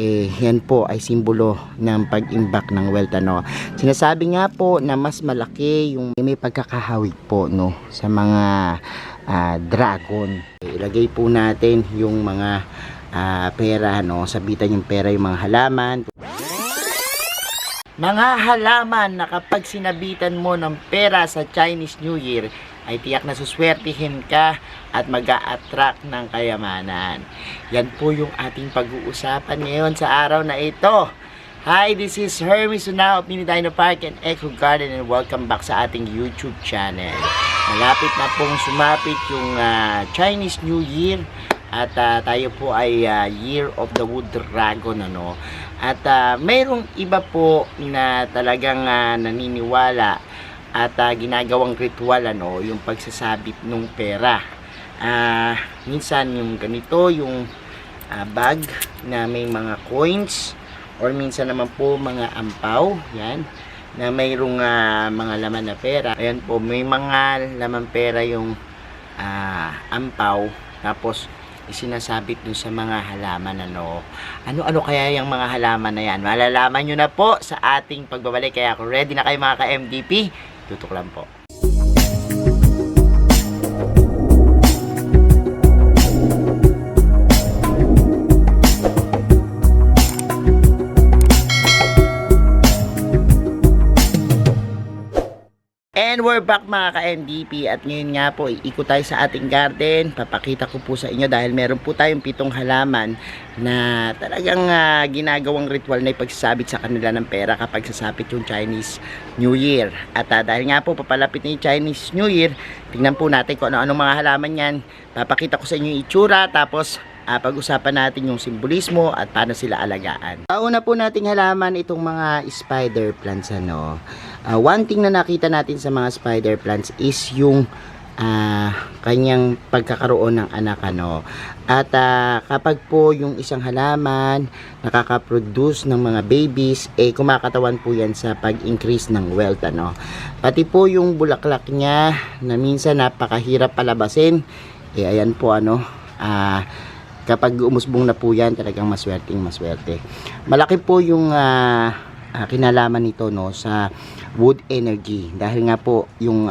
yan po ay simbolo ng pag-imbak ng wealth, ano. Sinasabi nga po na mas malaki yung may pagkakahawig po, no, sa mga dragon. Ilagay po natin yung mga pera, no, sabitan yung pera yung mga halaman. Mga halaman na kapag sinabitan mo ng pera sa Chinese New Year ay tiyak na suswertihin ka at mag-a-attract ng kayamanan. Yan po yung ating pag-uusapan ngayon sa araw na ito. Hi, this is Hermes Sunao of Mini Dino Park and Echo Garden, and welcome back sa ating YouTube channel. Malapit na pong sumapit yung Chinese New Year at tayo po ay Year of the Wood Dragon, ano. At mayroong iba po na talagang naniniwala at ginagawang ritual, ano, yung pagsasabit ng pera. Minsan yung ganito, yung bag na may mga coins, or minsan naman po mga ampaw, yan, na mayroong mga laman na pera. Ayan po, may mga laman pera yung ampaw, tapos isinasabit dun sa mga halaman, ano. Ano kaya yung mga halaman na yan? Malalaman nyo na po sa ating pagbabalik. Kaya kung ready na kayo mga ka-MDP, tutok lang po. And we're back mga ka-MDP, at ngayon nga po iikot tayo sa ating garden. Papakita ko po sa inyo dahil meron po tayong 7 halaman na talagang ginagawang ritual na ipagsasabit sa kanila ng pera kapag sasapit yung Chinese New Year. At dahil nga po papalapit na yung Chinese New Year, tingnan po natin kung ano-anong mga halaman yan. Papakita ko sa inyo yung itsura, tapos pag-usapan natin yung simbolismo at paano sila alagaan. Una po nating halaman itong mga spider plants, ano. One thing na nakita natin sa mga spider plants is yung kanyang pagkakaroon ng anak, ano. At kapag po yung isang halaman nakaka-produce ng mga babies, kumakatawan po yan sa pag-increase ng wealth, ano. Pati po yung bulaklak niya na minsan napakahirap palabasin, ayan po, ano, kapag umusbong na po yan, talagang maswerte. Malaki po yung kinalaman nito, no, sa wood energy, dahil nga po yung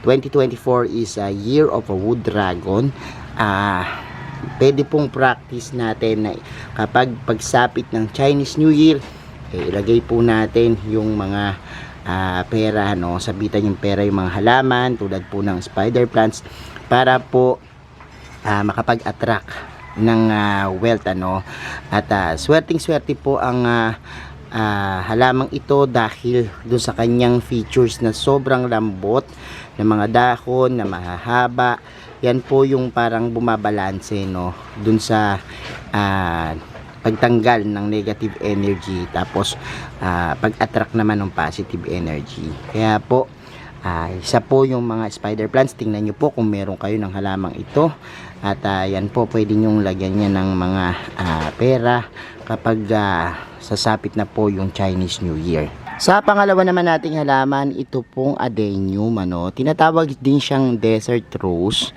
2024 is a year of a wood dragon. Pwede pong practice natin na kapag pagsapit ng Chinese New Year, ilagay po natin yung mga pera, no, sabitan yung pera yung mga halaman tulad po ng spider plants para po makapag-attract ng wealth, ano. At swerteng-swerte po ang halamang ito dahil dun sa kanyang features na sobrang lambot ng mga dahon na mahahaba. Yan po yung parang bumabalanse, no, dun sa pagtanggal ng negative energy, tapos pag-attract naman ng positive energy. Kaya po isa po yung mga spider plants. Tingnan nyo po kung meron kayo ng halamang ito, at yan po, pwede nyong lagyan niya ng mga pera kapag sasapit na po yung Chinese New Year. Sa pangalawa naman nating halaman, ito pong adenium, ano. Tinatawag din siyang desert rose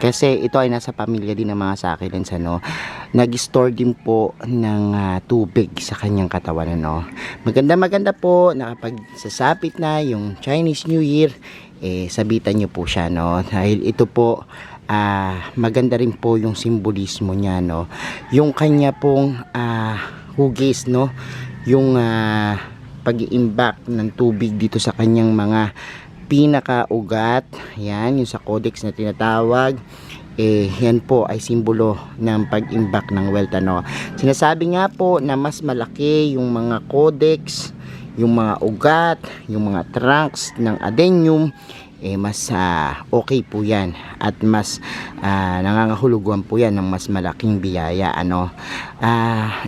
kasi ito ay nasa pamilya din ng mga succulents, ano. Nag-store din po ng tubig sa kanyang katawan, ano. Maganda po na kapag sasapit na yung Chinese New Year, sabitan nyo po siya, no, dahil ito po maganda rin po yung simbolismo niya, no. Yung kanya pong hugis, no, yung pag-iimbak ng tubig dito sa kanyang mga pinakaugat, yan yung sa codex na tinatawag, yan po ay simbolo ng pag-imbak ng wealth, ano. Sinasabi nga po na mas malaki yung mga codex, yung mga ugat, yung mga trunks ng adenium, mas okay po yan, at mas nangangahulugan po yan ng mas malaking biyaya, ano.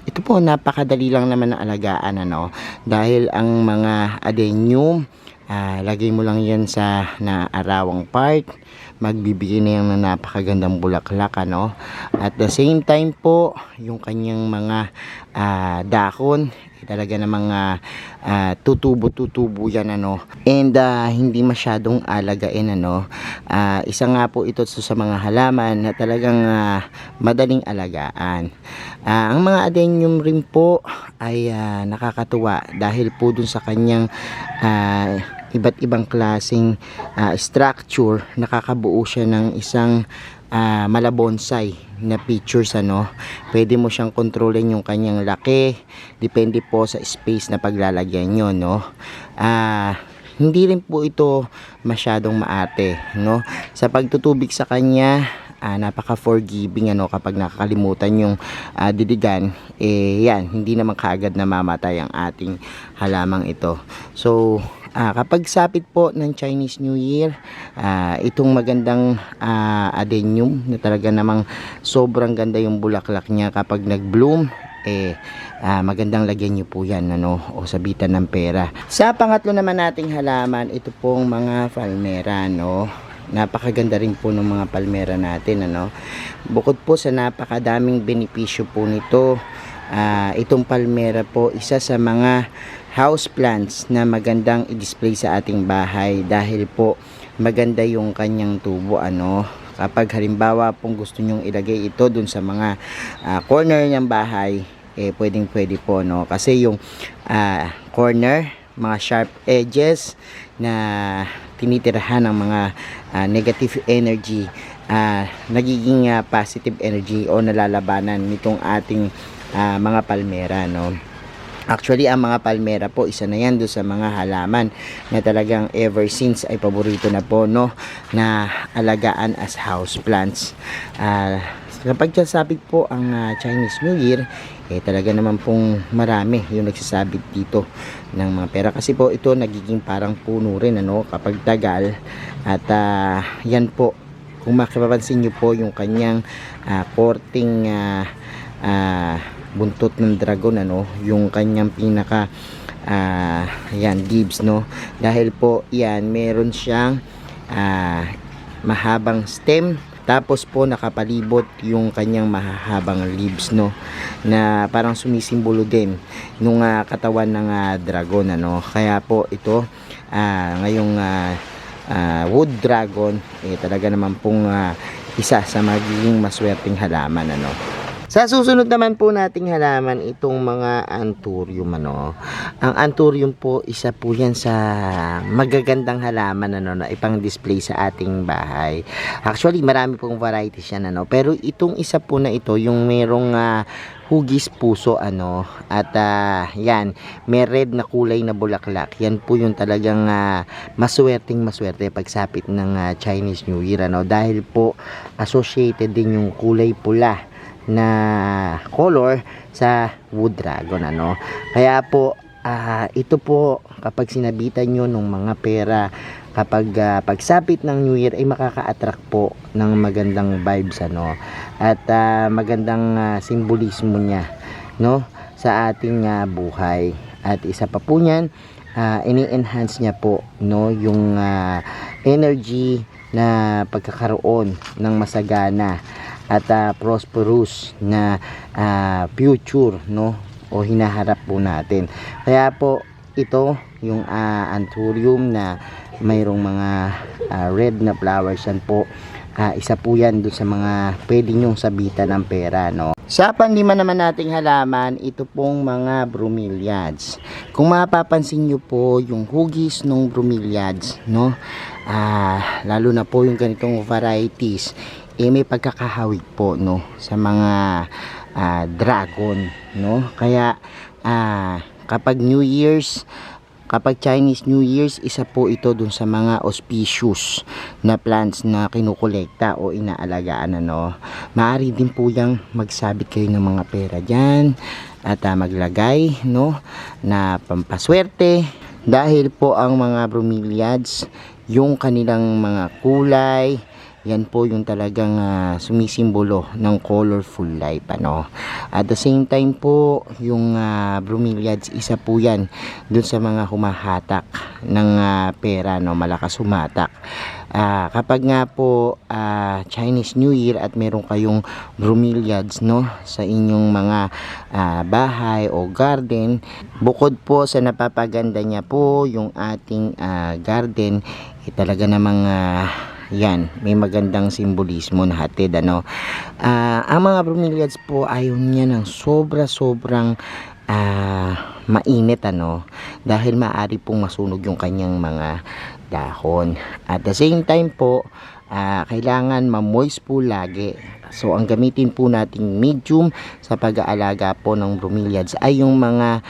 Ito po napakadali lang naman na alagaan, ano, dahil ang mga adenium, lagay mo lang yan sa naarawang part, magbibigay na yan ng napakagandang bulaklak, ano. At the same time po, yung kanyang mga dahon talaga namang tutubo yan, ano. And hindi masyadong alagain, ano. Isa nga po ito sa mga halaman na talagang madaling alagaan. Ang mga adenium rin po ay nakakatuwa dahil po dun sa kanyang iba't ibang klaseng structure, nakakabuo siya ng isang malabonsai na pictures, ano. Pwede mo siyang kontrolin yung kanyang laki, depende po sa space na paglalagyan nyo, no. Hindi rin po ito masyadong maate, no. Sa pagtutubig sa kanya, napaka forgiving, ano. Kapag nakakalimutan yung diligan, yan, hindi naman kaagad namamatay ang ating halamang ito. So kapag sapit po ng Chinese New Year, itong magandang adenium na talaga namang sobrang ganda yung bulaklak niya kapag nag-bloom, magandang lagyan nyo po yan, ano, o sabitan ng pera. Sa pangatlo naman nating halaman, ito pong mga palmera, no. Napakaganda rin po ng mga palmera natin, ano. Bukod po sa napakadaming benepisyo po nito, itong palmera po isa sa mga house plants na magandang i-display sa ating bahay dahil po maganda yung kanyang tubo, ano. Kapag halimbawa pong gusto nyong ilagay ito dun sa mga corner ng bahay, pwedeng pwede po, no, kasi yung corner, mga sharp edges na tinitirahan ng mga negative energy, nagiging positive energy o nalalabanan nitong ating mga palmera, no. Actually, ang mga palmera po, isa na yan doon sa mga halaman na talagang ever since ay paborito na po, no, na alagaan as house plants. Kapag sasabit po ang Chinese New Year, talaga naman pong marami yung nagsasabit dito ng mga pera. Kasi po ito nagiging parang puno rin, ano, kapag tagal. At yan po, kung makipapansin nyo po yung kanyang korting buntot ng dragon, ano, yung kanyang pinaka yan, leaves, no, dahil po yan meron siyang mahabang stem, tapos po nakapalibot yung kanyang mahahabang leaves, no, na parang sumisimbolo din nung katawan ng dragon, ano. Kaya po ito ngayong wood dragon, talaga naman pong isa sa magiging maswerteng halaman, ano. Sa susunod naman po nating halaman, itong mga anthurium, ano. Ang anthurium po, isa po yan sa magagandang halaman, ano, na ipang display sa ating bahay. Actually, marami pong varieties yan, ano. Pero itong isa po na ito, yung merong hugis puso, ano, at yan, may red na kulay na bulaklak. Yan po yung talagang maswerteng maswerte pagsapit ng Chinese New Year, ano. Dahil po, associated din yung kulay pula na color sa wood dragon, ano. Kaya po ito po, kapag sinabitan nyo ng mga pera kapag pagsapit ng New Year, ay makaka-attract po ng magandang vibes, ano, at magandang simbolismo niya, no, sa ating buhay. At isa pa po niyan, ini-enhance niya po, no, yung energy na pagkakaroon ng masagana at prosperous na future, no, o hinaharap po natin. Kaya po ito yung anthurium na mayroong mga red na flowers, yan po, isa po yan doon sa mga pwede nyong sabitan ng pera, no. Sa panlima naman nating halaman, ito pong mga bromeliads. Kung mapapansin nyo po yung hugis ng bromeliads, no, lalo na po yung ganitong varieties, may pagkakahawig po, no, sa mga dragon, no. Kaya kapag New Year's, kapag Chinese New Year's, isa po ito dun sa mga auspicious na plants na kinukolekta o inaalagaan, ano. Maaari din po yang magsabit kayo ng mga pera dyan at maglagay, no, na pampaswerte, dahil po ang mga bromeliads, yung kanilang mga kulay, yan po yung talagang sumisimbolo ng colorful life, ano. At the same time po, yung bromeliads, isa po yan dun sa mga humahatak ng pera, no, malakas humatak. Kapag nga po Chinese New Year at meron kayong bromeliads, no, sa inyong mga bahay o garden, bukod po sa napapaganda niya po yung ating garden, talaga namang yan, may magandang simbolismo na hatid, ano. Ang mga bromeliads po ayaw niya ng sobrang mainit, ano, dahil maaari pong masunog yung kanyang mga dahon. At the same time po, kailangan ma-moist po lagi. So ang gamitin po nating medium sa pag-aalaga po ng bromeliads ay yung mga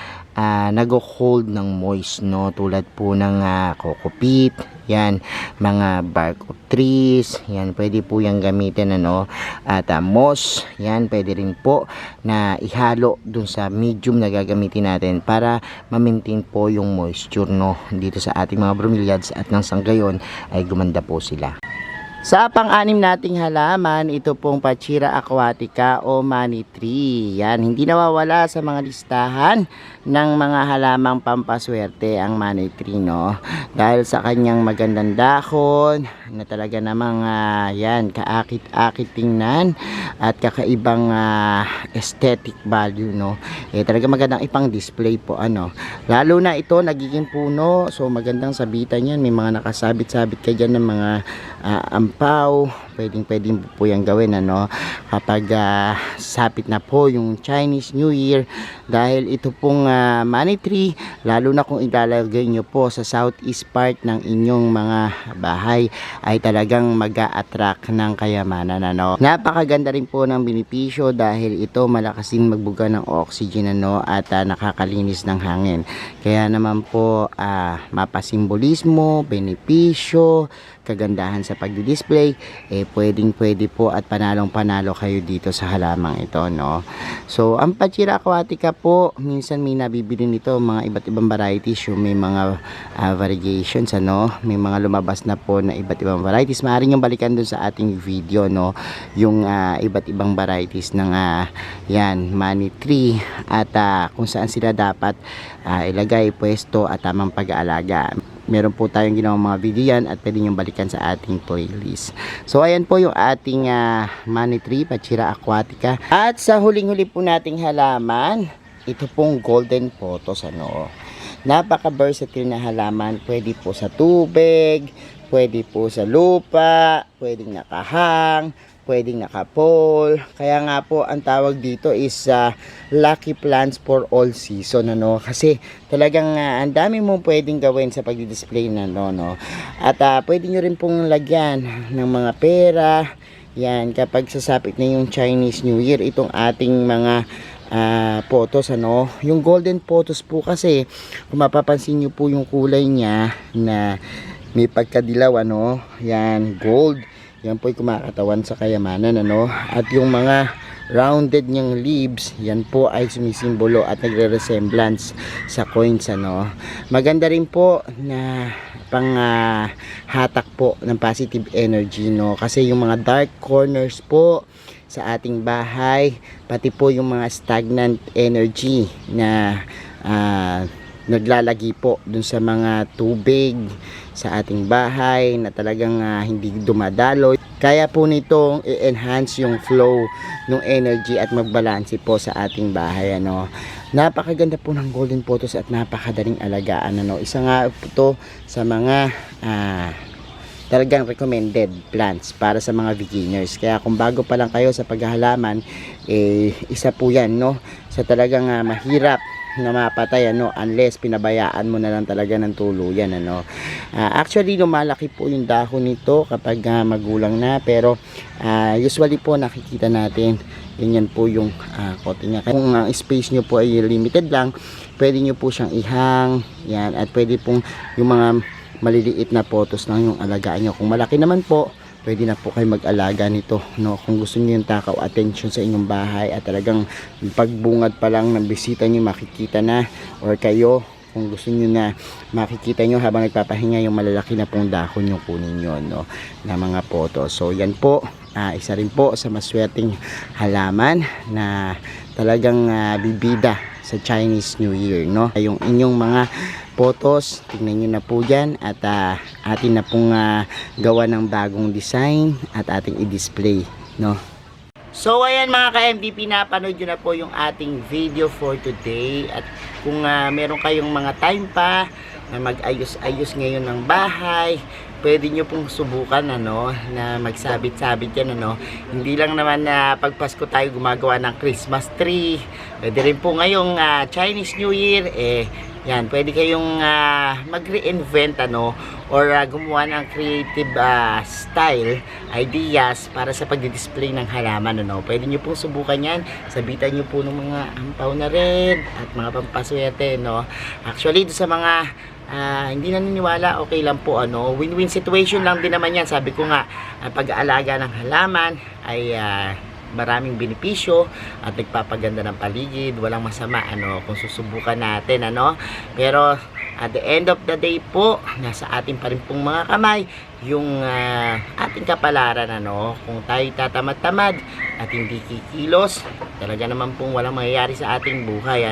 nag-hold ng moist, no, tulad po ng coco peat, yan, mga bark of trees, yan, pwede po yung gamitin, ano, at moss, yan, pwede rin po na ihalo dun sa medium na gagamitin natin para ma-maintain po yung moisture, no, dito sa ating mga bromeliads, at nang sa gayon ay gumanda po sila. Sa pang-anim nating halaman, ito pong Pachira aquatica o money tree. Yan, hindi nawawala sa mga listahan ng mga halamang pampaswerte ang money tree, no? Dahil sa kanyang magandang dahon na talaga namang yan, kaakit-akit tingnan at kakaibang aesthetic value, no? Talaga magandang ipang display po, ano. Lalo na ito nagiging puno, so magandang sabitan yan. May mga nakasabit-sabit ka dyan ng mga ampaw, pwedeng po yung gawin, ano, kapag sapit na po yung Chinese New Year, dahil ito pong money tree, lalo na kung ilalagay nyo po sa southeast part ng inyong mga bahay, ay talagang mag-a-attract ng kayamanan, ano. Napakaganda rin po ng benepisyo dahil ito malakas din magbuga ng oxygen, ano, at nakakalinis ng hangin. Kaya naman po mapasimbolismo, benepisyo, kagandahan sa pagdi-display, pwede po at panalong-panalo kayo dito sa halamang ito, no. So ang Pachira aquatica po, minsan may nabibili nito mga iba't ibang varieties, yung may mga variations, ano, may mga lumabas na po na iba't ibang varieties. Maaari nyo balikan dun sa ating video, no, yung iba't ibang varieties ng yan, money tree, at kung saan sila dapat ilagay, pwesto at tamang pag-aalaga. Meron po tayong ginawang mga video yan at pwede nyo balikan sa ating playlist. So ayan po yung ating money tree, Pachira aquatica. At sa huling-huli po nating halaman, ito pong golden pothos, ano. Napaka-versatile na halaman, pwede po sa tubig, pwede po sa lupa, pwedeng nakahang, pwedeng nakapole. Kaya nga po ang tawag dito is lucky plants for all season, ano, kasi talagang ang dami mong pwedeng gawin sa pagdi-display na, no. At pwede nyo rin pong lagyan ng mga pera, yan, kapag sasapit na yung Chinese New Year, itong ating mga pothos, ano. Yung golden pothos po kasi, kung mapapansin nyo po yung kulay niya na may pagkadilaw, ano, yan, gold. Yan po ay kumakatawan sa kayamanan, ano. At yung mga rounded niyang leaves, yan po ay sumisimbolo at nagre-resemblance sa coins, ano. Maganda rin po na pang hatak po ng positive energy, no. Kasi yung mga dark corners po sa ating bahay, pati po yung mga stagnant energy na naglalagi po dun sa mga tubig sa ating bahay na talagang hindi dumadaloy. Kaya po nitong i-enhance yung flow ng energy at magbalanse po sa ating bahay, ano. Napakaganda po ng golden pothos at napakadaling alagaan, ano. Isa nga po to sa mga talagang recommended plants para sa mga beginners. Kaya kung bago pa lang kayo sa paghahalaman, isa po yan, no, sa talagang mahirap na mapatay, ano, unless pinabayaan mo na lang talaga ng tuluyan, ano. Actually lumalaki po yung dahon nito kapag magulang na, pero usually po nakikita natin ganyan po yung kote niya. Kung space nyo po ay limited lang, pwede nyo po siyang ihang, yan, at pwede pong yung mga maliliit na pothos lang yung alagaan nyo. Kung malaki naman po, pwede na po kayo mag-alaga nito, no. Kung gusto niyo yung takaw attention sa inyong bahay at talagang pagbungad pa lang ng bisita niyo makikita na, or kayo kung gusto niyo na makikita niyo habang nagpapahinga yung malalaki na pong dahon yung kunin niyo, no, na mga pothos. So yan po, isa rin po sa maswerteng halaman na talagang bibida sa Chinese New Year, no. Yung inyong mga photos. Tingnan nyo na po dyan. At atin na pong gawa ng bagong design at ating i-display, no? So ayan mga ka-MDP, napanood nyo na po yung ating video for today. At kung meron kayong mga time pa na mag-ayos-ayos ngayon ng bahay, pwede nyo pong subukan na magsabit-sabit yan. Hindi lang naman na pagpasko tayo gumagawa ng Christmas tree. Pwede rin po ngayong Chinese New Year, yan, pwede kayong mag-reinvent or gumawa ng creative style, ideas para sa pagdi-display ng halaman. Pwede nyo pong subukan yan. Sabitan nyo po ng mga ampaw na red at mga pampaswerte. Actually, sa mga hindi naniniwala, okay lang po. Win-win situation lang din naman yan. Sabi ko nga, pag-aalaga ng halaman ay maraming benepisyo at nagpapaganda ng paligid. Walang masama kung susubukan natin. Pero at the end of the day po, nasa atin pa rin pong mga kamay yung ating kapalaran. Kung tayo tatamad-tamad at hindi kikilos, talaga naman pong walang mangyayari sa ating buhay.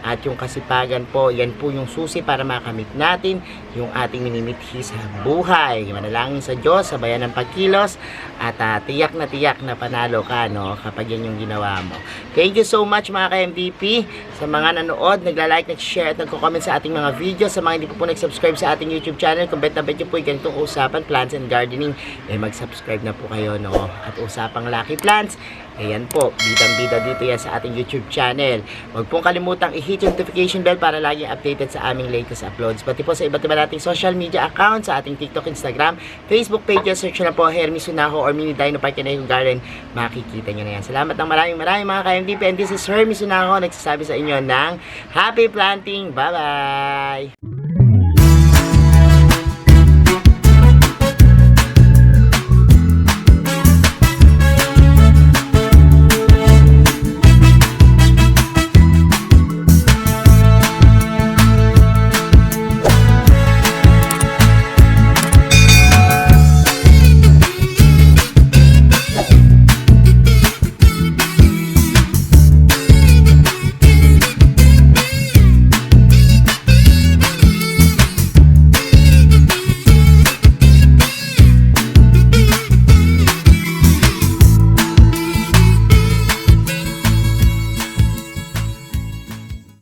At yung kasipagan po, yan po yung susi para makamit natin yung ating minimithi sa buhay. Manalangin sa Diyos, sabayan ng pagkilos, at tiyak na panalo ka kapag yan yung ginawa mo. Thank you so much mga ka-MDP sa mga nanood, nagla-like, nag-share at nagko-comment sa ating mga videos. Sa mga hindi po nag-subscribe sa ating YouTube channel, kung bet na bet nyo po yung ganitong usapan, plants and gardening, mag-subscribe na po kayo. At usapang Lucky Plants, ayan po, bidang-bida dito yan sa ating YouTube channel. Huwag pong kalimutang i-hit yung notification bell para laging updated sa aming latest uploads. Pati po sa iba't iba nating social media accounts, sa ating TikTok, Instagram, Facebook pages, search na po Hermes Sunaho or Mini Dino Park and Eco Garden, makikita nyo na yan. Salamat ng maraming mga ka-MDP, and this is Hermes Sunaho, nagsasabi sa inyo ng happy planting. Bye-bye!